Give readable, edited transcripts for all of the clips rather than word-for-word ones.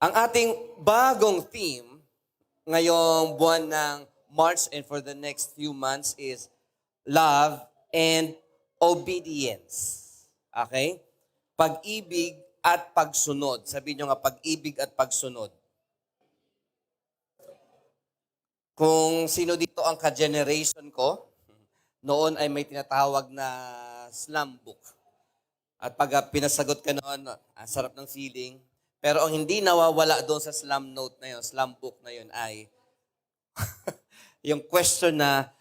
Ang ating bagong theme ngayong buwan ng March and for the next few months is love and obedience. Okay? Pag-ibig at pagsunod. Sabihin nyo nga, pag-ibig at pagsunod. Kung sino dito ang ka-generation ko, noon ay may tinatawag na slam book. At pag pinasagot ka noon, ang sarap ng feeling. Pero ang hindi nawawala doon sa slam note na yun, slam book na yun ay yung question na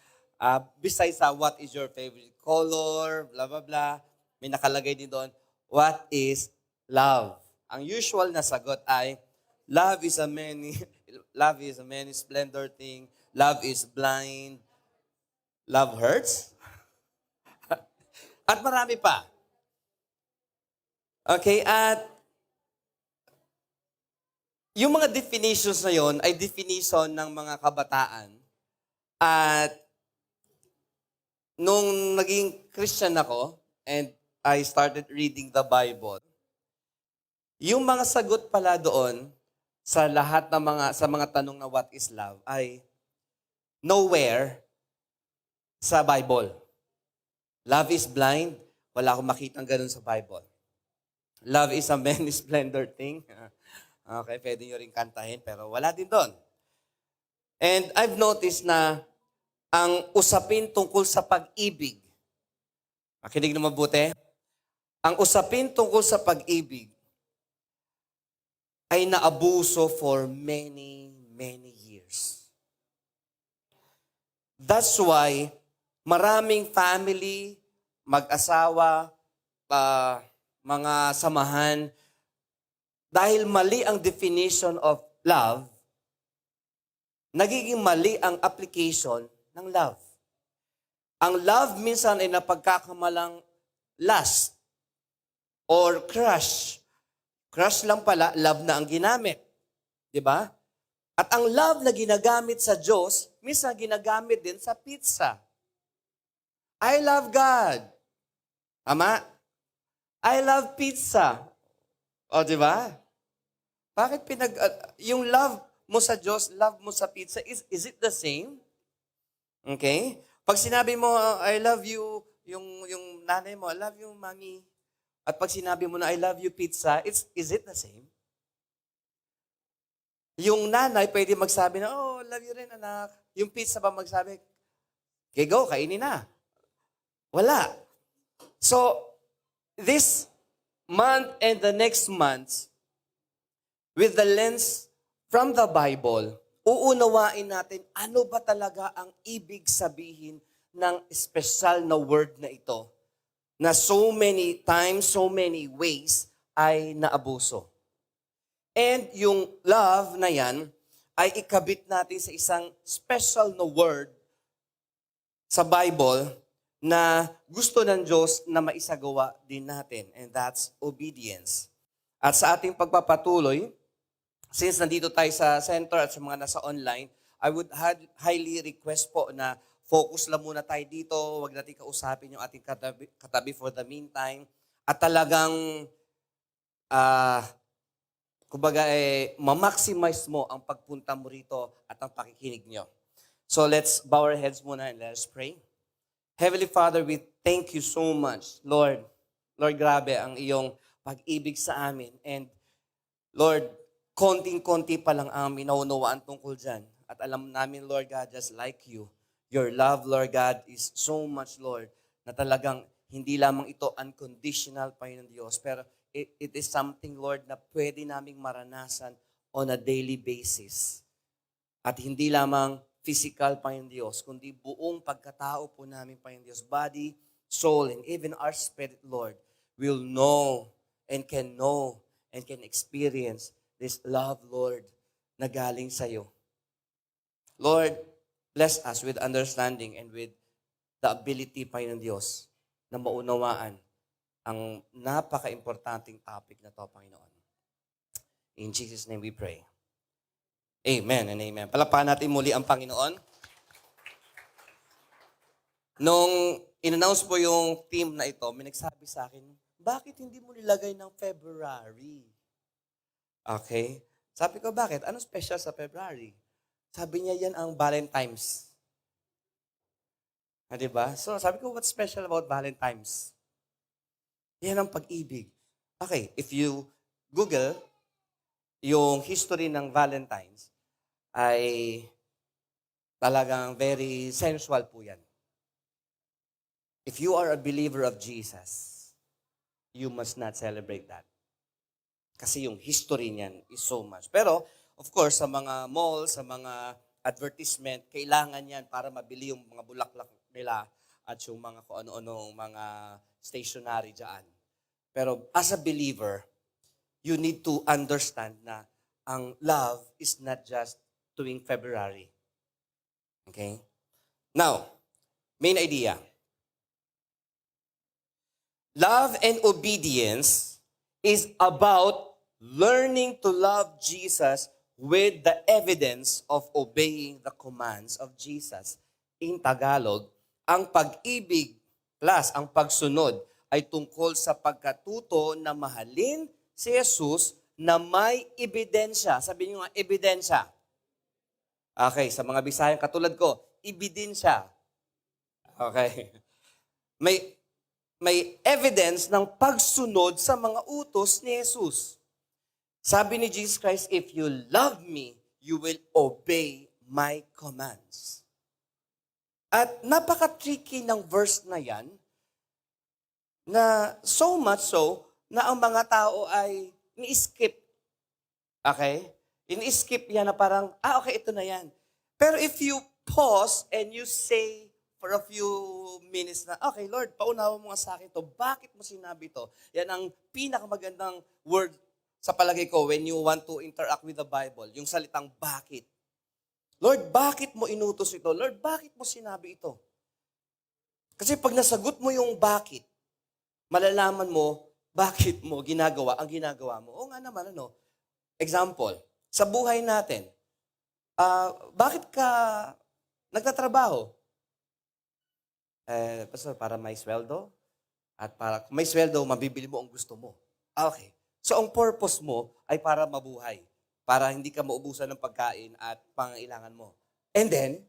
besides what is your favorite color, blah, blah, blah, may nakalagay din doon, what is love? Ang usual na sagot ay, love is a many, love is a many splendor thing, love is blind, love hurts, at marami pa. Okay, at yung mga definitions na yon ay definition ng mga kabataan. At nung naging Christian ako and I started reading the Bible, yung mga sagot pala doon sa lahat ng mga tanong na what is love ay nowhere sa Bible. Love is blind, wala akong makitang ganun sa Bible. Love is a many splendor thing. Okay, pwede nyo rin kantahin, pero wala din doon. And I've noticed na ang usapin tungkol sa pag-ibig, makinig na mabuti, ang usapin tungkol sa pag-ibig ay naabuso for many, many years. That's why maraming family, mag-asawa, mga samahan, dahil mali ang definition of love, nagiging mali ang application ng love. Ang love minsan ay napagkakamalang lust or crush. Crush lang pala, love na ang ginamit. Di ba? At ang love na ginagamit sa Diyos, minsan ginagamit din sa pizza. I love God. Tama? I love pizza. O, di ba? Bakit yung love mo sa Diyos, love mo sa pizza, is it the same? Okay? Pag sinabi mo, I love you, yung nanay mo, I love you, mommy. At pag sinabi mo na, I love you, pizza, is it the same? Yung nanay, pwede magsabi na, oh, love you rin, anak. Yung pizza ba magsabi, okay, go, kainin na. Wala. So, this month and the next month, with the lens from the Bible, uunawain natin ano ba talaga ang ibig sabihin ng espesyal na word na ito na so many times, so many ways ay naabuso. And yung love na yan ay ikabit natin sa isang special na word sa Bible na gusto ng Diyos na maisagawa din natin, and that's obedience. At sa ating pagpapatuloy, since nandito tayo sa center at sa mga nasa online, I would highly request po na focus lang muna tayo dito. Huwag natin kausapin yung ating katabi for the meantime. At talagang, kumbaga, ma-maximize mo ang pagpunta mo rito at ang pakikinig nyo. So let's bow our heads muna and let us pray. Heavenly Father, we thank you so much, Lord. Lord, grabe ang iyong pag-ibig sa amin. And Lord, konting-konti pa lang ang minaunawaan tungkol dyan. At alam namin, Lord God, just like you, your love, Lord God, is so much, Lord, na talagang hindi lamang ito unconditional pa ng Diyos, pero it is something, Lord, na pwede naming maranasan on a daily basis. At hindi lamang physical pa ng Diyos, kundi buong pagkatao po namin pa ng Diyos, body, soul, and even our spirit, Lord, will know and can experience this love, Lord, na galing sa iyo. Lord, bless us with understanding and with the ability pa ng Diyos na maunawaan ang napaka-importanting topic na to, Panginoon. In Jesus' name we pray. Amen and amen. Palakpakan natin muli ang Panginoon. Nung in-announce po yung team na ito, may nagsabi sa akin, bakit hindi mo nilagay ng February? Okay? Sabi ko, bakit? Ano special sa February? Sabi niya, yan ang Valentine's. Di ba? So, sabi ko, what's special about Valentine's? Yan ang pag-ibig. Okay, if you Google yung history ng Valentine's, ay talagang very sensual po yan. If you are a believer of Jesus, you must not celebrate that. Kasi yung history niyan is so much. Pero, of course, sa mga mall, sa mga advertisement, kailangan yan para mabili yung mga bulaklak nila at yung mga kung ano-anong mga stationery dyan. Pero as a believer, you need to understand na ang love is not just tuwing February. Okay? Now, main idea. Love and obedience is about learning to love Jesus with the evidence of obeying the commands of Jesus. In Tagalog, ang pag-ibig plus ang pagsunod ay tungkol sa pagkatuto na mahalin si Jesus na may ebidensya. Sabihin nyo nga, ebidensya. Okay, sa mga Bisayang katulad ko, ebidensya. Okay. May evidence ng pagsunod sa mga utos ni Jesus. Sabi ni Jesus Christ, if you love me, you will obey my commands. At napaka-tricky ng verse na yan, na so much so, na ang mga tao ay ni-skip. Okay? Ini-skip yan na parang, okay, ito na yan. Pero if you pause and you say for a few minutes na, okay, Lord, paunawa mo nga sa akin to. Bakit mo sinabi to? Yan ang pinakamagandang word sa palagay ko when you want to interact with the Bible. Yung salitang bakit. Lord, bakit mo inutos ito? Lord, bakit mo sinabi ito? Kasi pag nasagot mo yung bakit, malalaman mo bakit mo ginagawa ang ginagawa mo. O nga naman, ano? Example, sa buhay natin, bakit ka nagtatrabaho? Pastor, para may sweldo? At para kung may sweldo, mabibili mo ang gusto mo. Okay. So, ang purpose mo ay para mabuhay. Para hindi ka maubusan ng pagkain at pangailangan mo. And then,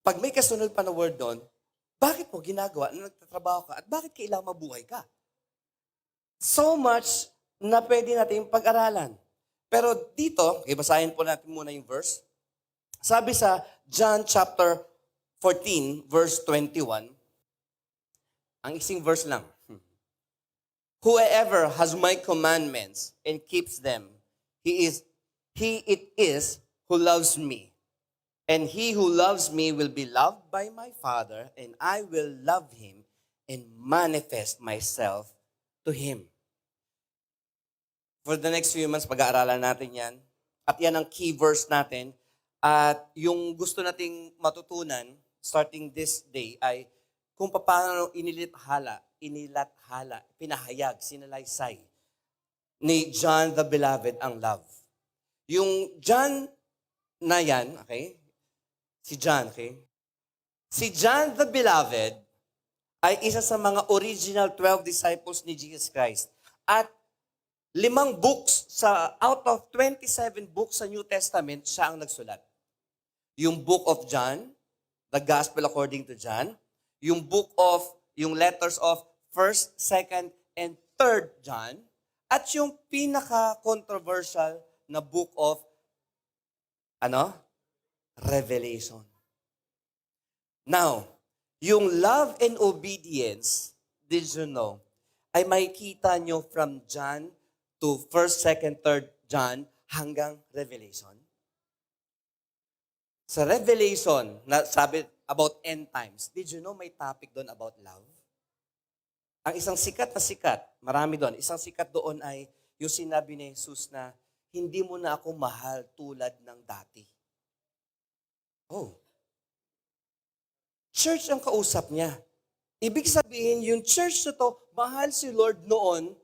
pag may kasunod pa na word doon, bakit mo ginagawa na nagtatrabaho ka at bakit kailangan mabuhay ka? So much na pwede natin pag-aralan. Pero dito, basahin po natin muna yung verse. Sabi sa John chapter 14, verse 21, ang isang verse lang. Whoever has my commandments and keeps them, he it is who loves me. And he who loves me will be loved by my Father, and I will love him and manifest myself to him. For the next few months, pag-aaralan natin yan. At yan ang key verse natin. At yung gusto nating matutunan, starting this day, ay kung paano inilathala, pinahayag, sinalaysay ni John the Beloved ang love. Yung John na yan, okay? Si John, okay? Si John the Beloved ay isa sa mga original 12 disciples ni Jesus Christ. At 5 books out of 27 books sa New Testament, siya ang nagsulat. Yung Book of John, the Gospel according to John, yung letters of 1st, 2nd, and 3rd John, at yung pinaka-controversial na book of, Revelation. Now, yung love and obedience, did you know, ay makikita nyo from John to 1st, 2nd, 3rd John hanggang Revelation. Sa Revelation, na sabi about end times, did you know may topic doon about love? Ang isang sikat, marami doon, isang sikat doon ay yung sinabi ni Jesus na, hindi mo na ako mahal tulad ng dati. Oh. Church ang kausap niya. Ibig sabihin, yung church na to, mahal si Lord noon,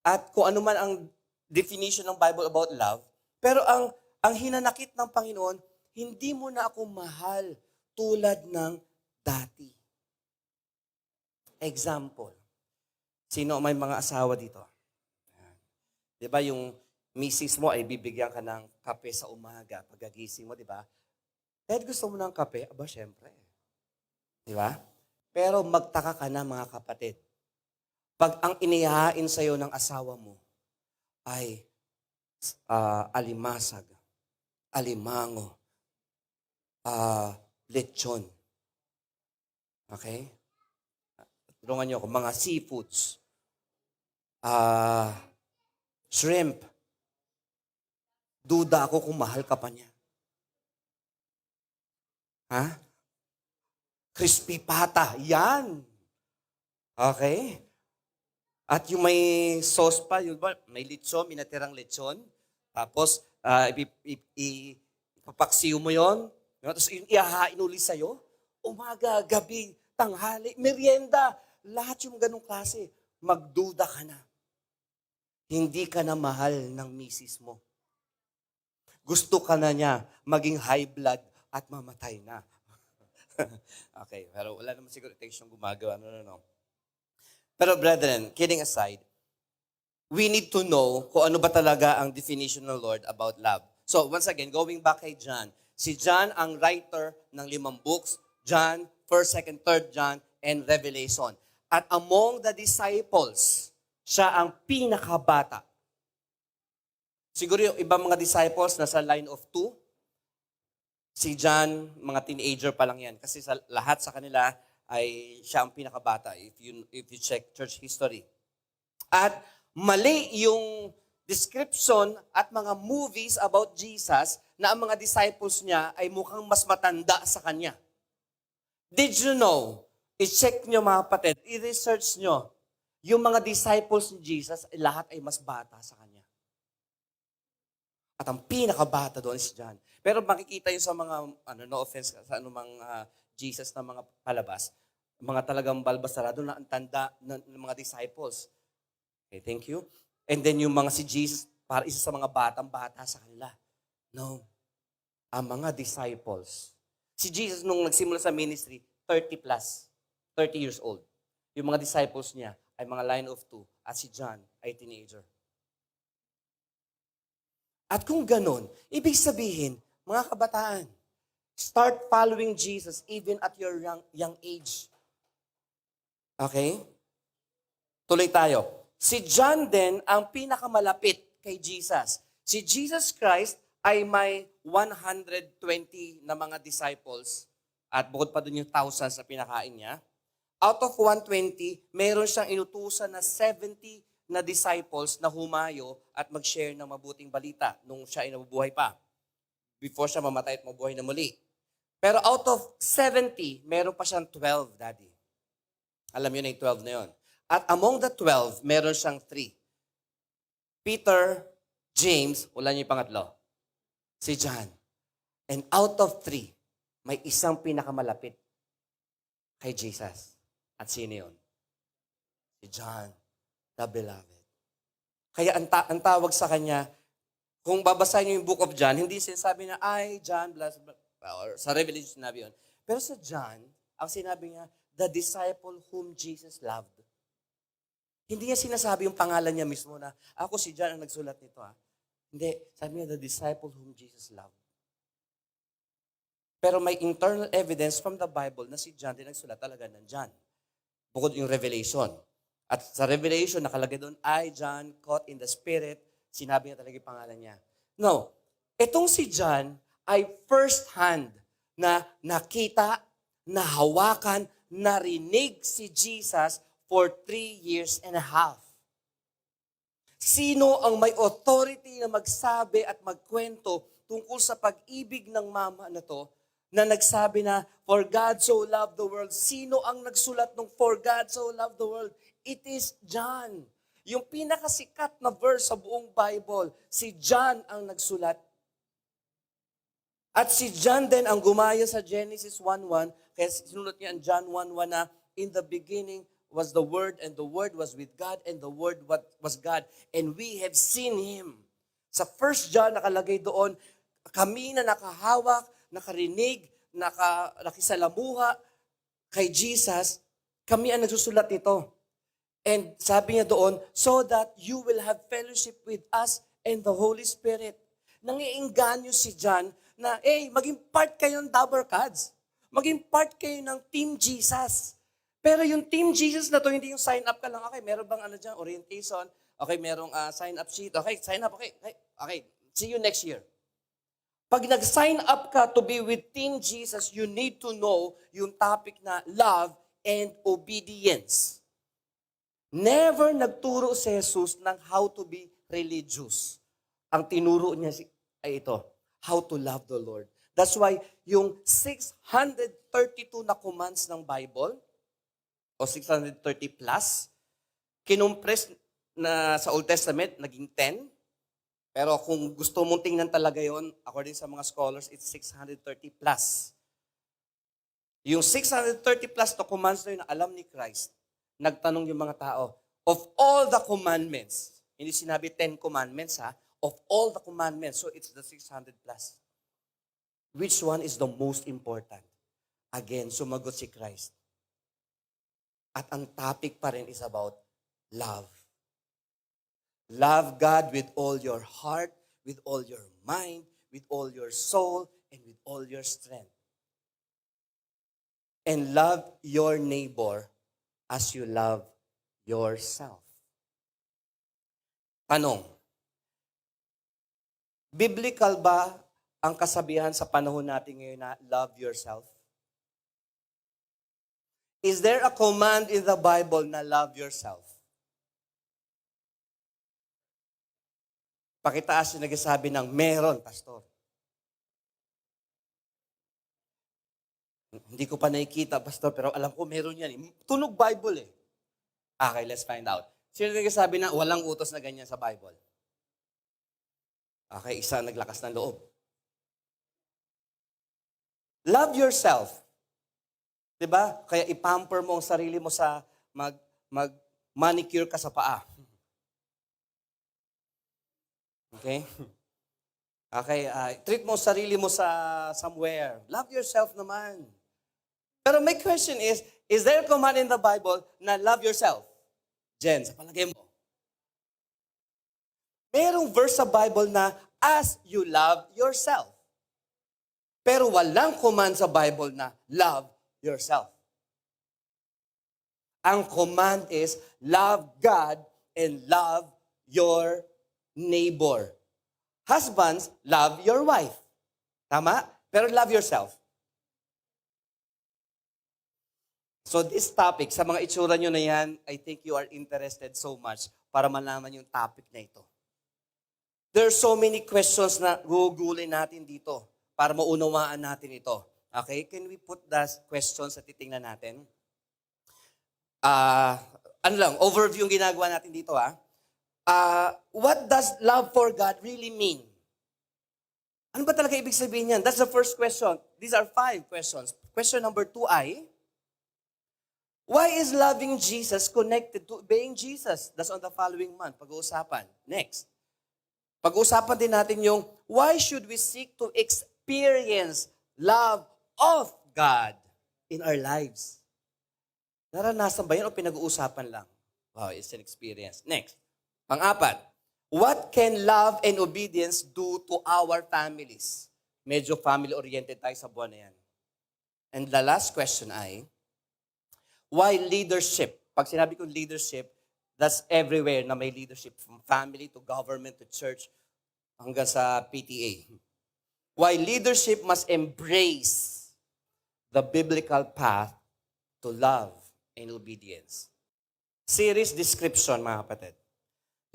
at kung ano man ang definition ng Bible about love, pero ang hinanakit ng Panginoon, hindi mo na ako mahal tulad ng dati. Example. Sino may mga asawa dito? Di ba yung misis mo ay bibigyan ka ng kape sa umaga, pagkagising mo, di ba? Kahit gusto mo ng kape, aba, syempre. Di ba? Pero magtaka ka na, mga kapatid. Pag ang inihain sa'yo ng asawa mo ay alimasag, alimango, lechon. Okay? Tulungan niyo ako, mga seafoods, shrimp. Duda ako kung mahal ka pa niya. Ha? Crispy pata. Yan. Okay? At yung may sauce pa, yun ba? May lechon, minatirang lechon. Tapos, ipapaksiw mo yon. Tapos, iahain uli sa'yo. Umaga, gabi, tanghali, merienda. Lahat yung ganong klase. Magduda ka na. Hindi ka na mahal ng misis mo. Gusto ka na niya maging high blood at mamatay na. Okay, pero wala naman siguro yung gumagawa. No. Pero brethren, kidding aside, we need to know kung ano ba talaga ang definition ng Lord about love. So once again, going back kay John. Si John ang writer ng 5 books. John, 1st, 2nd, 3rd John, and Revelation. At among the disciples, siya ang pinakabata. Siguro yung ibang mga disciples nasa line of 2. Si John, mga teenager pa lang yan. Kasi lahat sa kanila ay siya ang pinakabata if you check church history. At mali yung description at mga movies about Jesus na ang mga disciples niya ay mukhang mas matanda sa kanya. Did you know? I-check nyo mga kapatid, i-research nyo, yung mga disciples ni Jesus, lahat ay mas bata sa kanya. At ang pinakabata doon is John. Pero makikita yun sa mga, no offense, sa anumang Jesus na mga palabas, mga talagang balbasarado na ang tanda ng mga disciples. Okay, thank you. And then yung mga si Jesus, para isa sa mga batang-bata sa kanila. No. Ang mga disciples. Si Jesus nung nagsimula sa ministry, 30 plus. 30 years old. Yung mga disciples niya ay mga line of 2 at si John ay teenager. At kung ganon, ibig sabihin, mga kabataan, start following Jesus even at your young age. Okay? Tuloy tayo. Si John din ang pinakamalapit kay Jesus. Si Jesus Christ ay may 120 na mga disciples at bukod pa dun yung thousands na pinakain niya. Out of 120, meron siyang inutusan na 70 na disciples na humayo at mag-share ng mabuting balita nung siya ay nabubuhay pa. Before siya mamatay at mabuhay na muli. Pero out of 70, meron pa siyang 12, Daddy. Alam niyo na yung 12 na yun. At among the 12, meron siyang 3. Peter, James, wala niyo yung pangatlo. Si John. And out of 3, may isang pinakamalapit kay Jesus. At sino yun? Si John, the beloved. Kaya ang tawag sa kanya, kung babasahin niyo yung book of John, hindi sinasabi na, ay, John, or sa Revelation sinabi yun. Pero sa John, ang sinabi niya, the disciple whom Jesus loved. Hindi niya sinasabi yung pangalan niya mismo na, ako si John ang nagsulat nito. Hindi, sabi niya, the disciple whom Jesus loved. Pero may internal evidence from the Bible na si John din nagsulat talaga ng John. Bukod yung Revelation. At sa Revelation, nakalagay doon, I, John, caught in the Spirit, sinabi niya talaga yung pangalan niya. No, itong si John ay first hand na nakita, nahawakan, narinig si Jesus for 3.5 years. Sino ang may authority na magsabi at magkwento tungkol sa pag-ibig ng mama na to, na nagsabi na, for God so loved the world. Sino ang nagsulat ng for God so loved the world? It is John. Yung pinakasikat na verse sa buong Bible, si John ang nagsulat. At si John din ang gumaya sa Genesis 1:1, kaya sinulat niya ang John 1:1 na, in the beginning was the Word, and the Word was with God, and the Word was God, and we have seen Him. Sa 1 John, nakalagay doon, kami na nakahawak, nakarinig, nakisalamuha kay Jesus, kami ang nagsusulat nito. And sabi niya doon, so that you will have fellowship with us and the Holy Spirit. Nangiinganyo si John na, maging part kayo ng Double Cards. Maging part kayo ng Team Jesus. Pero yung Team Jesus na to, hindi yung sign up ka lang. Okay, meron bang dyan, orientation? Okay, merong sign up sheet. Okay, sign up. Okay, see you next year. Pag nag-sign up ka to be with Team Jesus, you need to know yung topic na love and obedience. Never nagturo si Jesus ng how to be religious. Ang tinuro niya ay ito, how to love the Lord. That's why yung 632 na commands ng Bible, o 630 plus, kinumpres na sa Old Testament, naging 10. Pero kung gusto mong tingnan talaga yon, according sa mga scholars, it's 630 plus. Yung 630 plus na commands na yun na alam ni Christ, nagtanong yung mga tao, of all the commandments, hindi sinabi 10 commandments ha, of all the commandments, so it's the 600 plus. Which one is the most important? Again, sumagot si Christ. At ang topic pa rin is about love. Love God with all your heart, with all your mind, with all your soul, and with all your strength. And love your neighbor as you love yourself. Tanong, biblical ba ang kasabihan sa panahon natin ngayon na love yourself? Is there a command in the Bible na love yourself? Pakitaas yung nagsasabi ng meron, pastor. Hindi ko pa nakikita, pastor, pero alam ko meron yan. Tunog Bible eh. Okay, let's find out. Sino nagsasabi na walang utos na ganyan sa Bible? Okay, isa naglakas ng loob. Love yourself. Diba? Kaya ipamper mo ang sarili mo sa mag-manicure ka sa paa. Okay? Okay, treat mo sarili mo sa somewhere. Love yourself naman. Pero my question is there a command in the Bible na love yourself? Jen, sa palagay mo. Merong verse sa Bible na as you love yourself. Pero walang command sa Bible na love yourself. Ang command is love God and love your neighbor. Husbands, love your wife. Tama? Pero love yourself. So this topic, sa mga itsura nyo na yan, I think you are interested so much para malaman yung topic na ito. There are so many questions na gugulin natin dito para maunawaan natin ito. Okay? Can we put the questions sa titingnan natin? Overview yung ginagawa natin dito what does love for God really mean? Ano ba talaga ibig sabihin yan? That's the first question. These are 5 questions. Question number 2 ay, why is loving Jesus connected to obeying Jesus? That's on the following month. Pag-uusapan. Next. Pag-uusapan din natin yung, why should we seek to experience love of God in our lives? Naranasan ba yan o pinag-uusapan lang? Wow, it's an experience. Next. Pang-4, what can love and obedience do to our families? Medyo family-oriented tayo sa buwan na yan. And the last question ay, why leadership? Pag sinabi ko leadership, that's everywhere na may leadership. From family to government to church hanggang sa PTA. Why leadership must embrace the biblical path to love and obedience. Series description, mga kapatid.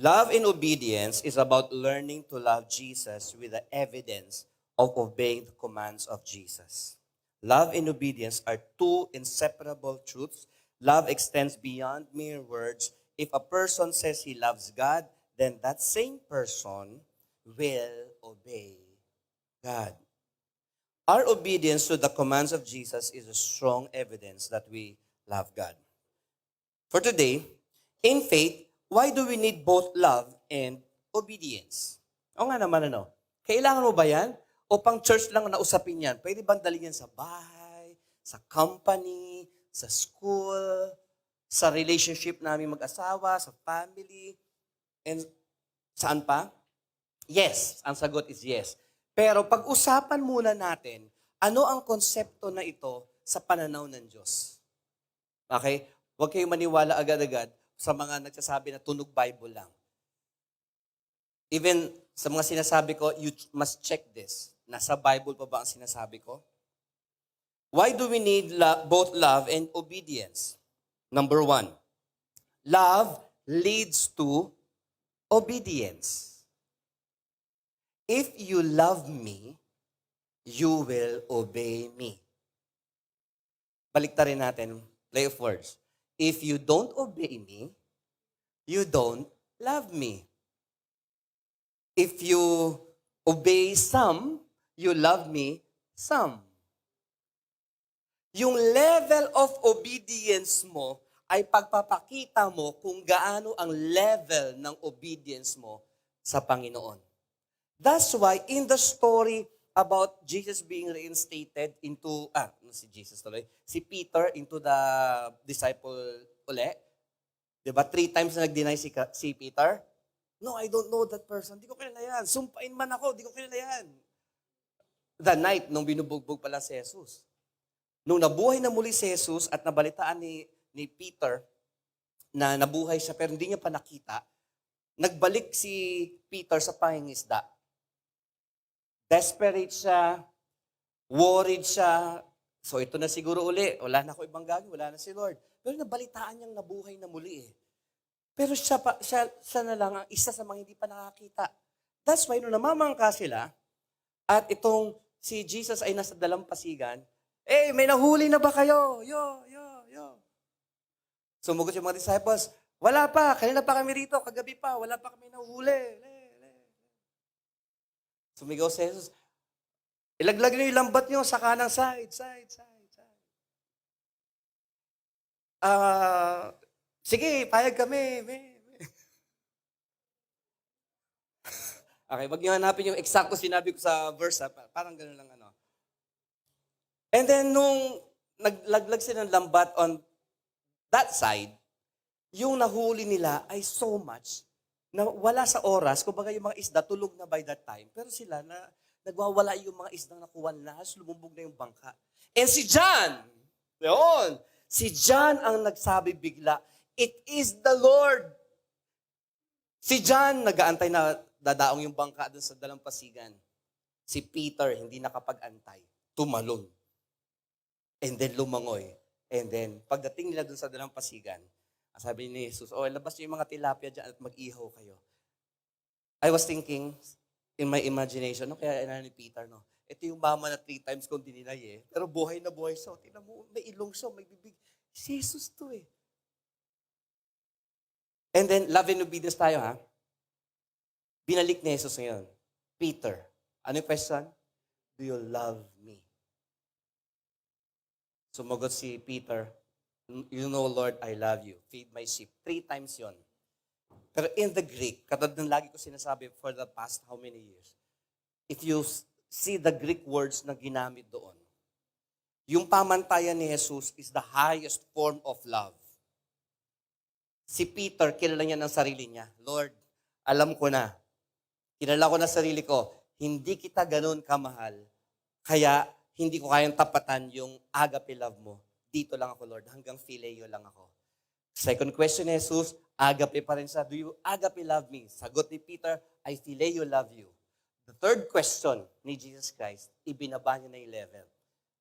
Love and obedience is about learning to love Jesus with the evidence of obeying the commands of Jesus. Love and obedience are 2 inseparable truths. Love extends beyond mere words. If a person says he loves God, then that same person will obey God. Our obedience to the commands of Jesus is a strong evidence that we love God. For today, in faith, why do we need both love and obedience? O nga naman kailangan mo ba yan? O pang church lang na usapin yan? Pwede bang dalhin yan sa bahay, sa company, sa school, sa relationship namin mag-asawa, sa family, and saan pa? Yes. Ang sagot is yes. Pero pag-usapan muna natin, ano ang konsepto na ito sa pananaw ng Diyos? Okay? Huwag kayong maniwala agad-agad sa mga nagsasabi na tunog Bible lang. Even sa mga sinasabi ko, you must check this. Nasa Bible pa ba ang sinasabi ko? Why do we need both love and obedience? Number 1, love leads to obedience. If you love me, you will obey me. Baliktarin natin, play of words. If you don't obey me, you don't love me. If you obey some, you love me some. Yung level of obedience mo ay pagpapakita mo kung gaano ang level ng obedience mo sa Panginoon. That's why in the story about Jesus being reinstated into, si Peter into the disciple uli, diba 3 times na nag-deny si Peter? No, I don't know that person. Di ko kilala yan. Sumpain man ako, di ko kilala yan. The night nung binubugbog pala si Jesus. Nung nabuhay na muli si Jesus at nabalitaan ni Peter na nabuhay siya pero hindi niya pa nakita, nagbalik si Peter sa pangingisda. Desperate siya, worried siya. So ito na siguro uli, wala na ako ibang gagawin, wala na si Lord. Pero nabalitaan niyang nabuhay na muli eh. Pero siya na lang ang isa sa mga hindi pa nakakita. That's why nung namamangka sila, at itong si Jesus ay nasa dalampasigan, may nahuli na ba kayo? Yo. Sumugot yung mga disciples, wala pa, kanina pa kami rito, kagabi pa, wala pa kami nahuli. Sumigaw si Jesus, ilaglag niyo yung lambat niyo sa kanang side. Sige, payag kami. Okay, wag niyo hanapin yung eksakto sinabi ko sa verse, parang gano'n lang ano. And then nung naglaglag sila ng lambat on that side, yung nahuli nila ay so much na wala sa oras, kumbaga yung mga isda tulog na by that time. Pero sila nagwawala yung mga isdang nakuha nila, lumubog na yung bangka. And si John, si John ang nagsabi bigla, it is the Lord. Si John, nag-aantay na dadaong yung bangka doon sa dalampasigan. Si Peter, hindi nakapag-antay. Tumalon. And then lumangoy. And then, pagdating nila doon sa dalampasigan, sabi ni Jesus, labas niyo yung mga tilapia dyan at mag-ihaw kayo. I was thinking, in my imagination, kaya ni Peter, ito yung mama na 3 times kong dininay pero buhay na buhay siya. Tingnan mo, may ilong siya, may bibig. Si Jesus to And then, love and obedience tayo Binalik ni Jesus ngayon. Peter, ano yung question? Do you love me? Sumagot si Peter, you know, Lord, I love you. Feed my sheep. 3 times yon. Pero in the Greek, katulad ng lagi ko sinasabi for the past how many years, if you see the Greek words na ginamit doon, yung pamantayan ni Jesus is the highest form of love. Si Peter, kilala niya ng sarili niya, Lord, alam ko na, kilala ko na sarili ko, hindi kita ganun kamahal, kaya hindi ko kayang tapatan yung agape love mo. Dito lang ako, Lord, hanggang phileo lang ako. Second question ni Jesus, agape pa rin siya. Do you agape love me? Sagot ni Peter, I phileo love you. The third question ni Jesus Christ, ibinaba niya na yung level.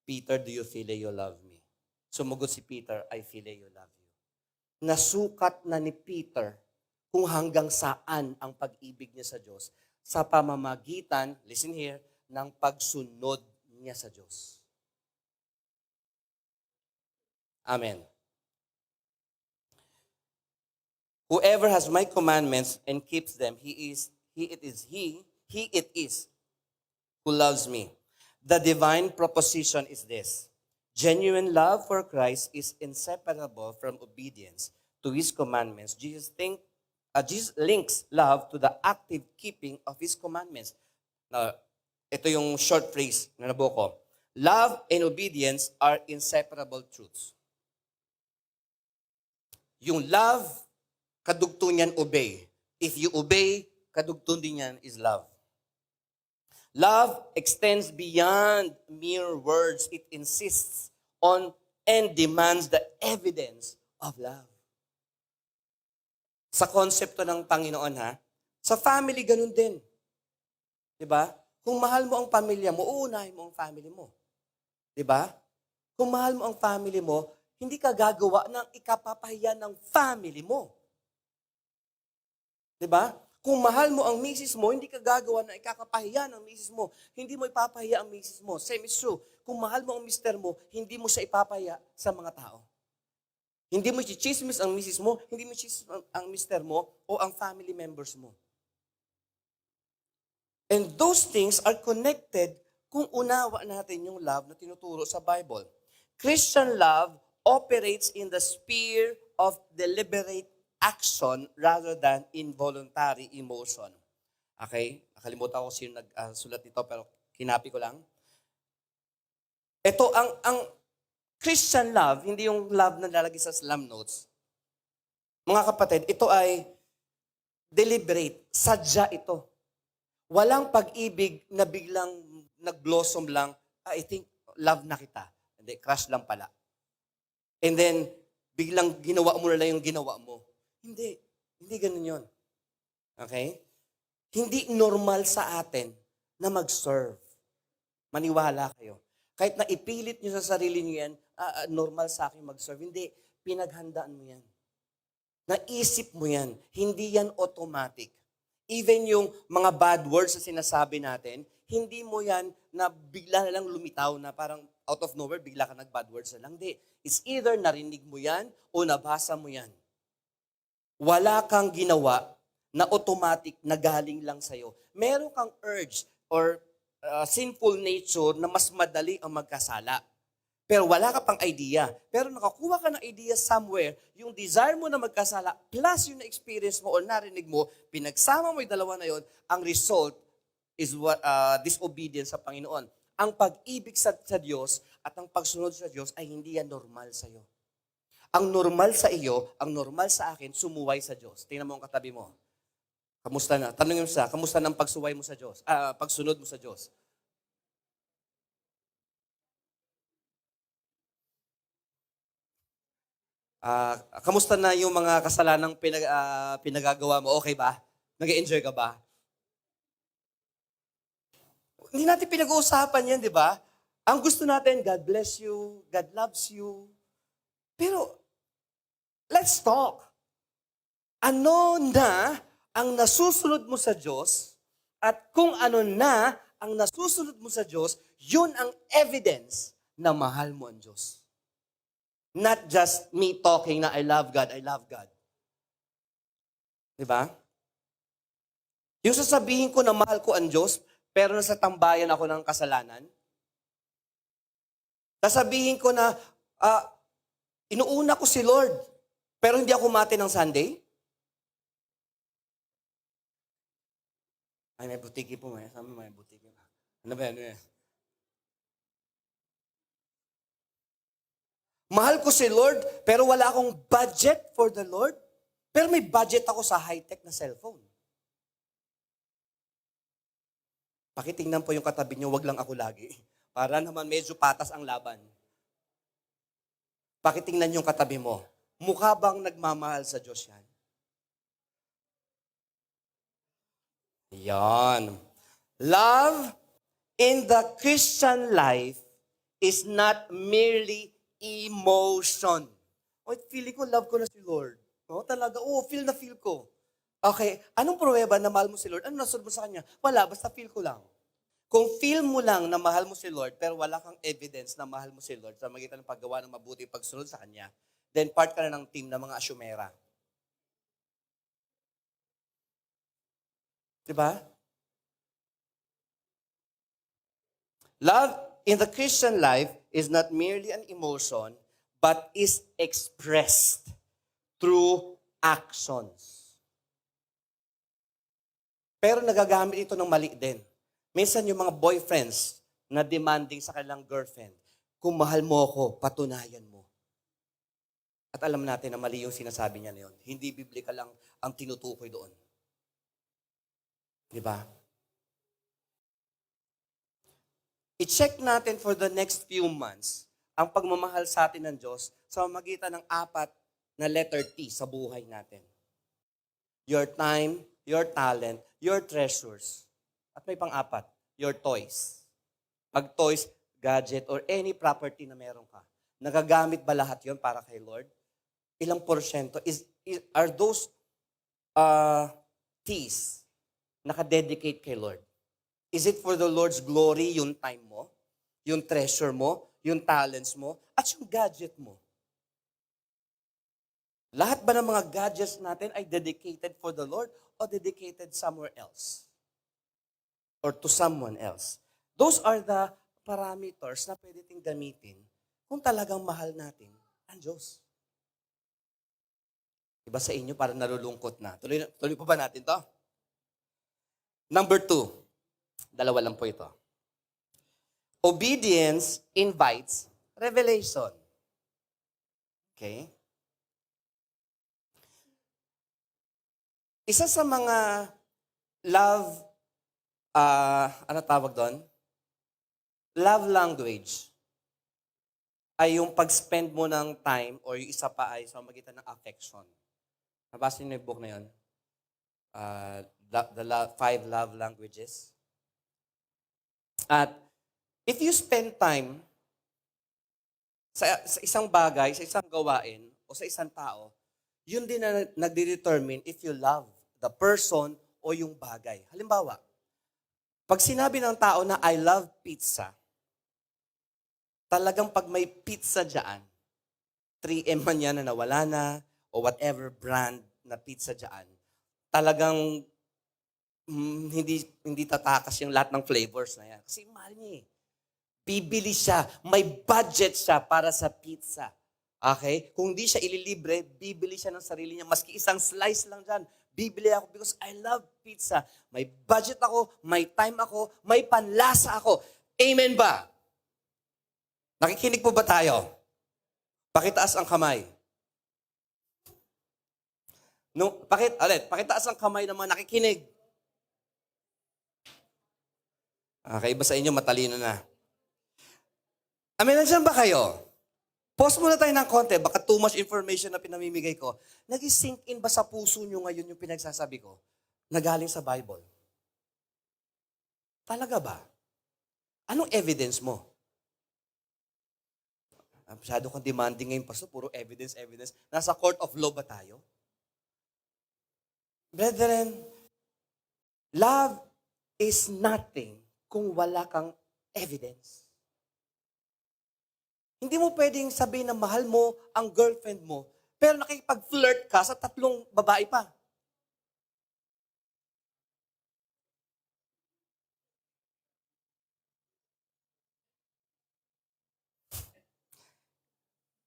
Peter, do you phileo love me? Sumugot si Peter, I phileo love you. Nasukat na ni Peter kung hanggang saan ang pag-ibig niya sa Diyos sa pamamagitan, listen here, ng pagsunod niya sa Diyos. Amen. Whoever has my commandments and keeps them, he it is who loves me. The divine proposition is this. Genuine love for Christ is inseparable from obedience to His commandments. Jesus links love to the active keeping of His commandments. Now, ito yung short phrase na nabuo ko. Love and obedience are inseparable truths. Yung love, kadugtong niyan obey. If you obey, kadugtong din yan is love. Love extends beyond mere words. It insists on and demands the evidence of love. Sa konsepto ng Panginoon, ha? Sa family, ganun din. Diba? Kung mahal mo ang pamilya mo, uunahin mo ang family mo. Diba? Kung mahal mo ang family mo, hindi ka gagawa ng ikapapahiya ng family mo. Diba? Kung mahal mo ang misis mo, hindi ka gagawa ng ikakapahiya ng misis mo. Hindi mo ipapahiya ang misis mo. Same is true. Kung mahal mo ang mister mo, hindi mo siya ipapahiya sa mga tao. Hindi mo i-chismis ang misis mo, hindi mo i-chismis ang mister mo o ang family members mo. And those things are connected kung unawa natin yung love na tinuturo sa Bible. Christian love operates in the sphere of deliberate action rather than involuntary emotion. Okay? Nakalimutan ko sino nagsulat nito pero kinapi ko lang. Ito, ang Christian love, hindi yung love na lalagay sa slam notes. Mga kapatid, ito ay deliberate. Sadya ito. Walang pag-ibig na biglang nag-blossom lang, I think, love na kita. Hindi, crush lang pala. And then, biglang ginawa mo na lang yung ginawa mo. Hindi. Hindi ganun yun. Okay? Hindi normal sa atin na mag-serve. Maniwala kayo. Kahit na ipilit nyo sa sarili nyo yan, normal sa akin mag-serve. Hindi. Pinaghandaan mo yan. Naisip mo yan. Hindi yan automatic. Even yung mga bad words na sinasabi natin, hindi mo yan na bigla na lang lumitaw na parang out of nowhere, bigla ka nag-bad words na lang. Hindi. It's either narinig mo yan o nabasa mo yan. Wala kang ginawa na automatic na galing lang sa'yo. Meron kang urge or sinful nature na mas madali ang magkasala. Pero wala ka pang idea. Pero nakakuha ka ng idea somewhere, yung desire mo na magkasala, plus yung na-experience mo o narinig mo, pinagsama mo yung dalawa na yun, ang result is disobedience sa Panginoon. Ang pag-ibig sa Diyos at ang pagsunod sa Diyos ay hindi yan normal sa iyo. Ang normal sa iyo, ang normal sa akin, sumuway sa Diyos. Tingnan mo ang katabi mo. Kamusta na? Tanungin mo siya, kamusta ng pagsuway mo sa Diyos? Pagsunod mo sa Diyos? Kamusta na yung mga kasalanang pinagagawa mo? Okay ba? Nag-enjoy ka ba? Hindi natin pinag-uusapan yan, di ba? Ang gusto natin, God bless you, God loves you. Pero, let's talk. Ano na ang nasusunod mo sa Diyos at kung ano na ang nasusunod mo sa Diyos, yun ang evidence na mahal mo ang Diyos. Not just me talking na I love God, I love God. Diba? Yung sasabihin ko na mahal ko ang Diyos, pero nasa tambayan ako ng kasalanan. Sasabihin ko na inuuna ko si Lord, pero hindi ako mati ng Sunday. Ay, may butiki po. Sabi may butiki. Ano ba yan? Mahal ko si Lord, pero wala akong budget for the Lord. Pero may budget ako sa high-tech na cellphone. Pakitingnan po yung katabi niyo, wag lang ako lagi. Para naman medyo patas ang laban. Pakitingnan yung katabi mo. Mukha bang nagmamahal sa Diyos yan? Yan. Love in the Christian life is not merely emotion. O, feeling ko, love ko na si Lord. No, talaga, feel na feel ko. Okay, anong pruweba na mahal mo si Lord? Ano nasunod mo sa Kanya? Wala, basta feel ko lang. Kung feel mo lang na mahal mo si Lord, pero wala kang evidence na mahal mo si Lord sa magitan ng paggawa ng mabuti pagsunod sa Kanya, then part ka na ng team ng mga asyumera. Diba? Love in the Christian life is not merely an emotion, but is expressed through actions. Pero nagagamit ito ng mali din. Minsan yung mga boyfriends na demanding sa kanilang girlfriend, kung mahal mo ako, patunayan mo. At alam natin na mali yung sinasabi niya na yun. Hindi biblical ang tinutukoy doon. Di ba? I-check natin for the next few months ang pagmamahal sa atin ng Diyos sa magitan ng 4 na letter T sa buhay natin. Your time, your talent, your treasures. At may pang-4, your toys. Pag toys, gadget, or any property na meron ka. Nagagamit ba lahat yon para kay Lord? Ilang porsyento are those T's nakadedicate kay Lord? Is it for the Lord's glory yung time mo, yung treasure mo, yung talents mo, at yung gadget mo? Lahat ba ng mga gadgets natin ay dedicated for the Lord o dedicated somewhere else? Or to someone else? Those are the parameters na pwede ting gamitin kung talagang mahal natin ang Diyos. Iba sa inyo, parang nalulungkot na. Tuloy pa ba natin to? Number 2. 2 lang po ito. Obedience invites revelation. Okay? Isa sa mga love, ano tawag doon? Love language ay yung pag-spend mo ng time or yung isa pa ay sa magitan ng affection. Nabasa niyo yung book na yun? The 5 love languages. At if you spend time sa isang bagay, sa isang gawain, o sa isang tao, yun din na nagde-determine if you love the person o yung bagay. Halimbawa, pag sinabi ng tao na I love pizza, talagang pag may pizza dyan, 3M man yan na nawala na, o whatever brand na pizza dyan, talagang hindi tatakas yung lahat ng flavors na yan. Kasi mahal niya eh. Bibili siya, may budget siya para sa pizza. Okay? Kung di siya ililibre, bibili siya ng sarili niya. Maski isang slice lang dyan, bibili ako because I love pizza. May budget ako, may time ako, may panlasa ako. Amen ba? Nakikinig po ba tayo? Pakitaas ang kamay. No, pakitaas ang kamay ng mga nakikinig. Okay, iba sa inyo, matalino na. Nandiyan ba kayo? Pause muna tayo ng konti. Baka too much information na pinamimigay ko. Nag-sink in ba sa puso nyo ngayon yung pinagsasabi ko? Nagaling sa Bible. Talaga ba? Anong evidence mo? Masyado kang demanding ngayon, Pastor. Puro evidence. Nasa court of law ba tayo? Brethren, love is nothing kung wala kang evidence. Hindi mo pwedeng sabihin na mahal mo ang girlfriend mo, pero nakikipag-flirt ka sa 3 babae pa.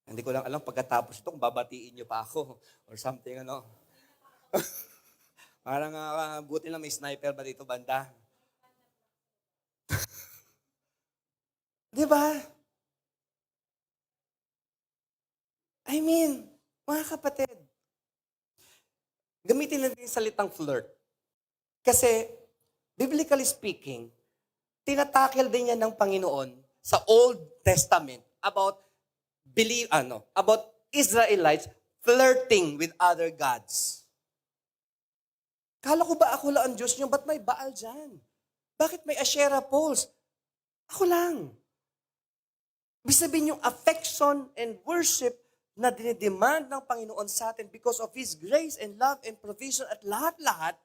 Hindi ko lang alam pagkatapos ito kung babatiin niyo pa ako or something, ano. Parang buti na may sniper ba dito banda? Di ba? I mean, mga kapatid, gamitin natin yung salitang flirt. Kasi, biblically speaking, tinatakil din yan ng Panginoon sa Old Testament about Israelites flirting with other gods. Kala ko ba ako lang ang Diyos niyo? Ba't may Baal dyan? Bakit may Asherah poles? Ako lang. Ibig sabihin yung affection and worship na dinidemand ng Panginoon sa atin because of His grace and love and provision at lahat-lahat,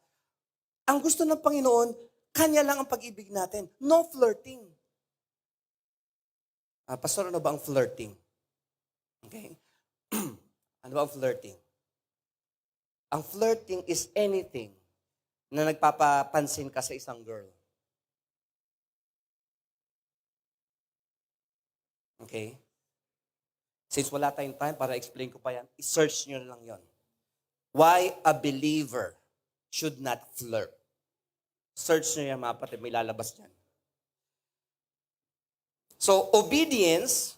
ang gusto ng Panginoon, Kanya lang ang pag-ibig natin. No flirting. Pastor, ano ba ang flirting? Okay? Ano ba ang flirting? Ang flirting is anything na nagpapapansin ka sa isang girl. Okay? Since wala tayong time para explain ko pa yan, i-search nyo lang yon. Why a believer should not flirt. Search nyo yan, mga kapatid, may lalabas yan. So, obedience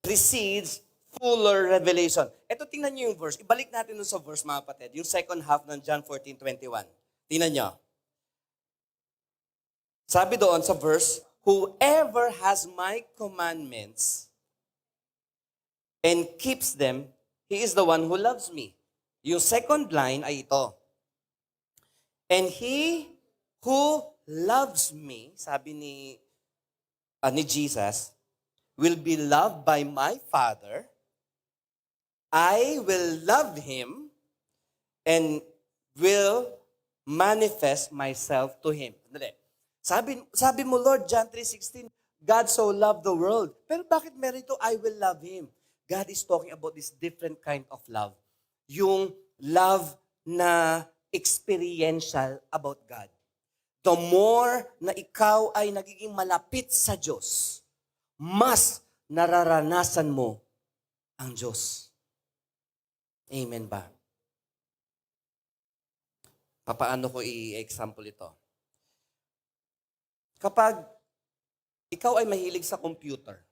precedes fuller revelation. Ito, tingnan niyo yung verse. Ibalik natin dun sa verse, mga kapatid. Yung second half ng John 14:21. Tingnan niyo. Sabi doon sa verse, whoever has my commandments and keeps them, he is the one who loves me. Yung second line ay ito. And he who loves me, sabi ni Jesus, will be loved by my Father. I will love him and will manifest myself to him. Dali. Sabi mo, Lord, John 3:16, God so loved the world. Pero bakit meron ito, I will love him? God is talking about this different kind of love. Yung love na experiential about God. The more na ikaw ay nagiging malapit sa Diyos, mas nararanasan mo ang Diyos. Amen ba? Papaano ko i-example ito? Kapag ikaw ay mahilig sa computer,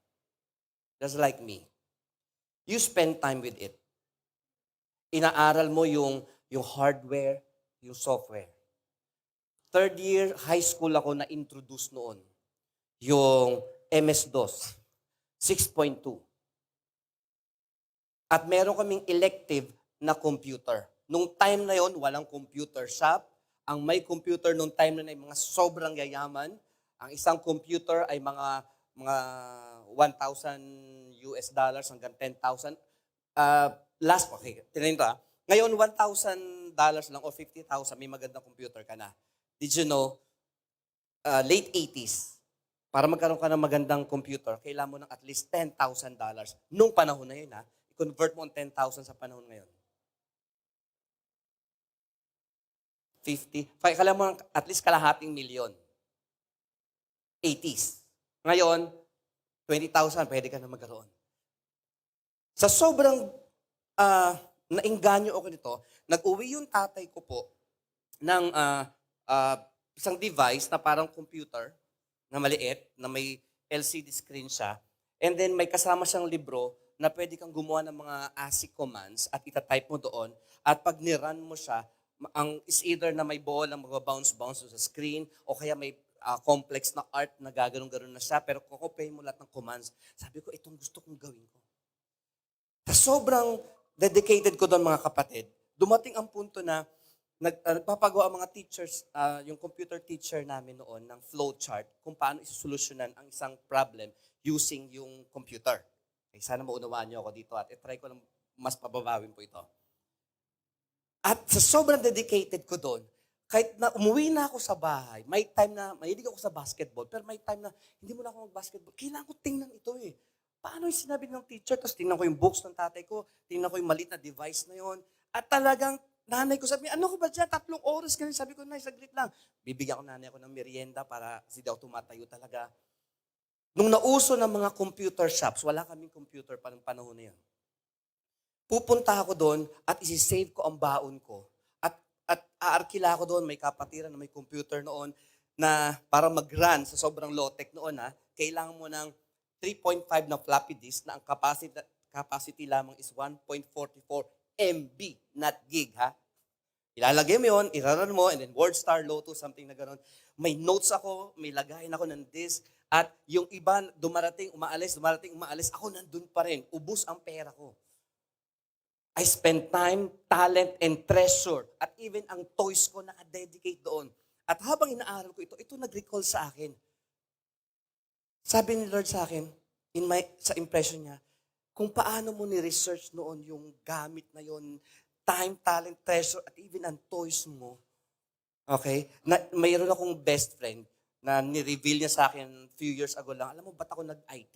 just like me, you spend time with it. Inaaral mo yung hardware, yung software. Third year, high school ako na-introduce noon. Yung MS-DOS, 6.2. At meron kaming elective na computer. Nung time na yon, walang computer shop. Ang may computer nung time na mga sobrang yayaman. Ang isang computer ay mga 1,000 US dollars hanggang 10,000. Okay, tinayin to. Ngayon, $1,000 lang o 50,000, may magandang computer ka na. Did you know, late 80s, para magkaroon ka ng magandang computer, kailangan mo ng at least $10,000. Nung panahon na yun, i-convert mo ang 10,000 sa panahon ngayon. 50. Kailangan mo ng at least kalahating milyon. 80s. Ngayon, 20,000, pwede ka na magkaroon. Sa sobrang nainganyo ako nito, nag-uwi yung tatay ko po ng isang device na parang computer na maliit, na may LCD screen siya. And then may kasama siyang libro na pwede kang gumawa ng mga ASCII commands at itatype mo doon. At pag nirun mo siya, is either na may ball ang mag-bounce-bounce sa screen o kaya may complex na art na gaganon-ganon na siya, pero kukopihin mo lahat ng commands. Sabi ko, itong gusto kong gawin ko. Sa sobrang dedicated ko doon, mga kapatid, dumating ang punto na nagpapagawa ang mga teachers, yung computer teacher namin noon ng flowchart kung paano isosolusyonan ang isang problem using yung computer. Okay, sana maunawaan niyo ako dito at try ko lang mas pababawin po ito. At sa sobrang dedicated ko doon, kahit na umuwi na ako sa bahay, may time na, mahilig ako sa basketball, pero may time na hindi mo na ako mag-basketball. Kailangan ko tingnan ito eh. Paano yung sinabi ng teacher? Tapos tingnan ko yung books ng tatay ko, tingnan ko yung maliit na device na yon. At talagang nanay ko sabi, ano ko ba dyan? 3 oras ka rin. Sabi ko, nay, saglit lang. Bibigyan ko nanay ako ng merienda para hindi daw tumatayo talaga. Nung nauso ng mga computer shops, wala kaming computer pa ng panahon na yun. Pupunta ako doon at isi-save ko ang baon ko. At aarkila ako doon, may kapatiran na may computer noon na para mag-run sa sobrang low-tech noon, kailangan mo ng 3.5 na floppy disk na ang capacity lamang is 1.44 MB, not gig, Ilalagay mo yun, iraran mo, and then WordStar, Lotus, something na gano'n. May notes ako, may lagayin ako ng disk, at yung iba, dumarating, umaalis, ako nandun pa rin. Ubus ang pera ko. I spend time, talent, and treasure. At even ang toys ko naka-dedicate doon. At habang inaaral ko ito nag-recall sa akin. Sabi ni Lord sa akin, sa impression niya, kung paano mo ni-research noon yung gamit na yon, time, talent, treasure, at even ang toys mo. Okay? Mayroon akong best friend na ni-reveal niya sa akin few years ago lang, alam mo, ba't ako nag-IT?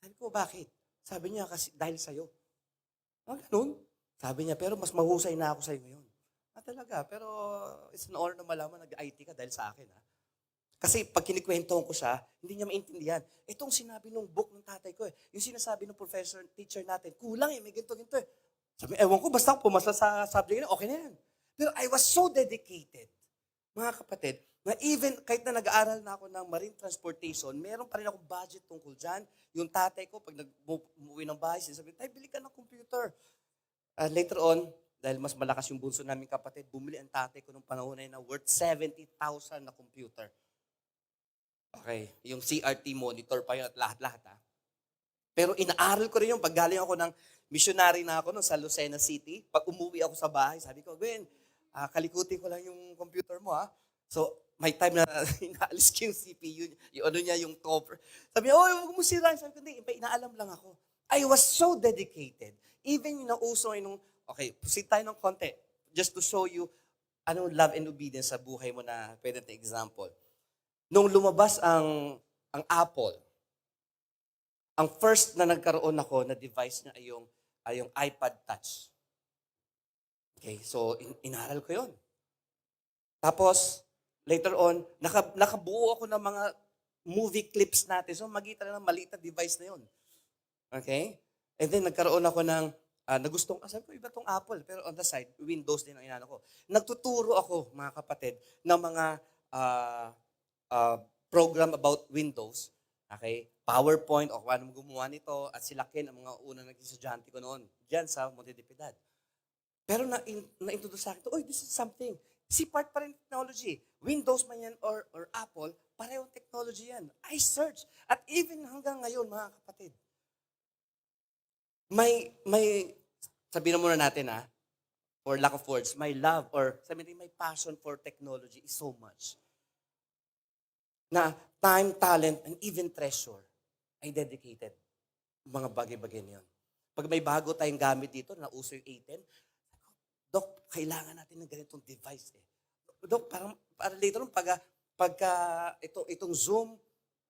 Sabi ko, bakit? Sabi niya, kasi dahil sa'yo. Ganun. Sabi niya, pero mas mahusay na ako sa'yo ngayon. Talaga, pero it's an honor na malaman nag-IT ka dahil sa akin. Kasi pag kinikwentuhan ko siya, hindi niya maintindihan. Itong sinabi ng book ng tatay ko yung sinasabi ng professor, teacher natin, kulang may ganito eh. Sabi, ewan ko, basta pumasa sa subject na, okay na yan. Pero I was so dedicated mga kapatid, na even kahit na nag-aaral na ako ng marine transportation, meron pa rin akong budget tungkol dyan. Yung tatay ko, pag nag-umuwi ng bahay, sinasabi, tay, bili ka ng computer. Later on, dahil mas malakas yung bunso namin kapatid, bumili ang tatay ko nung panahon na yun na worth 70,000 na computer. Okay, yung CRT monitor pa yun at lahat-lahat ha. Pero inaaral ko rin yung paggaling ako ng missionary na ako no, sa Lucena City. Pag umuwi ako sa bahay, sabi ko, Gwen, kalikutin ko lang yung computer mo ha. So, may time na inaalis ko yung CPU, yung ano niya, yung cover. Sabi niya, oh, huwag mo sirain. Sabi ko, hindi, inaalam lang ako. I was so dedicated. Even yung nauso nung, okay, pusit tayo ng konti. Just to show you, ano love and obedience sa buhay mo na pwede na example. Nung lumabas ang Apple, ang first na nagkaroon ako na device niya ay yung iPad Touch. Okay, so inaral ko yon. Tapos, later on, nakabuo ako ng mga movie clips natin. So, magitan na ng maliit na device na yon. Okay? And then, nagkaroon ako ng, nagustong, sabi ko, iba tong Apple. Pero on the side, Windows din ang inano ko. Nagtuturo ako, mga kapatid, ng mga program about Windows. Okay? PowerPoint, o kung anong gumawa nito, at sila Ken, ang mga unang naging estudyante ko noon, diyan sa Monte de Piedad. Pero na-introduce sa akin, this is something. Si part pa rin technology. Windows man yan or Apple, parehong technology yan. I search. At even hanggang ngayon, mga kapatid, may sabihin na muna natin for lack of words, my love or sabihin natin, my passion for technology is so much. Na time, talent, and even treasure ay dedicated. Mga bagay-bagay niyon. Pag may bago tayong gamit dito, na uso yung A10, Dok, kailangan natin ng ganitong device eh. Dok, para later on, pagka itong Zoom,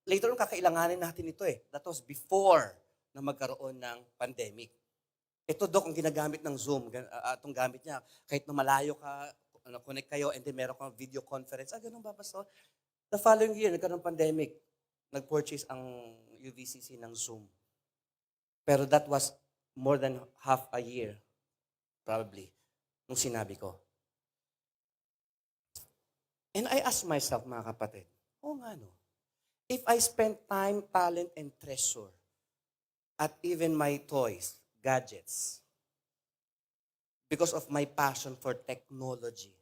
later on kakailanganin natin ito eh. That was before na magkaroon ng pandemic. Ito, Dok, ang ginagamit ng Zoom, itong gamit niya, kahit na malayo ka, connect kayo, and then meron kang video conference, ganun ba, Pastor? The following year, nagkaroon ng pandemic, nag-purchase ang UVCC ng Zoom. Pero that was more than half a year, probably, nung sinabi ko. And I asked myself, mga kapatid, nga no, if I spend time, talent, and treasure, at even my toys, gadgets, because of my passion for technology,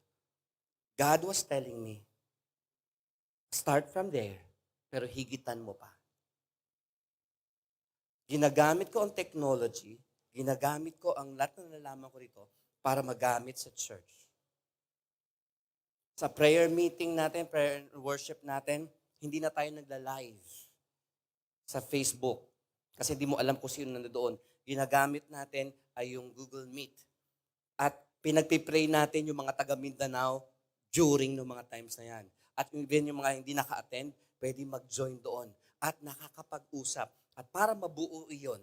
God was telling me, start from there, pero higitan mo pa. Ginagamit ko ang technology, ginagamit ko ang lahat na nalalaman ko rito para magamit sa church. Sa prayer meeting natin, prayer worship natin, hindi na tayo nagla-live sa Facebook. Kasi hindi mo alam kung sino nandoon. Ginagamit natin ay yung Google Meet. At pinagpipray natin yung mga taga Mindanao during ng mga times na yan. At even yung mga hindi naka-attend, pwede mag-join doon. At nakakapag-usap. At para mabuo iyon,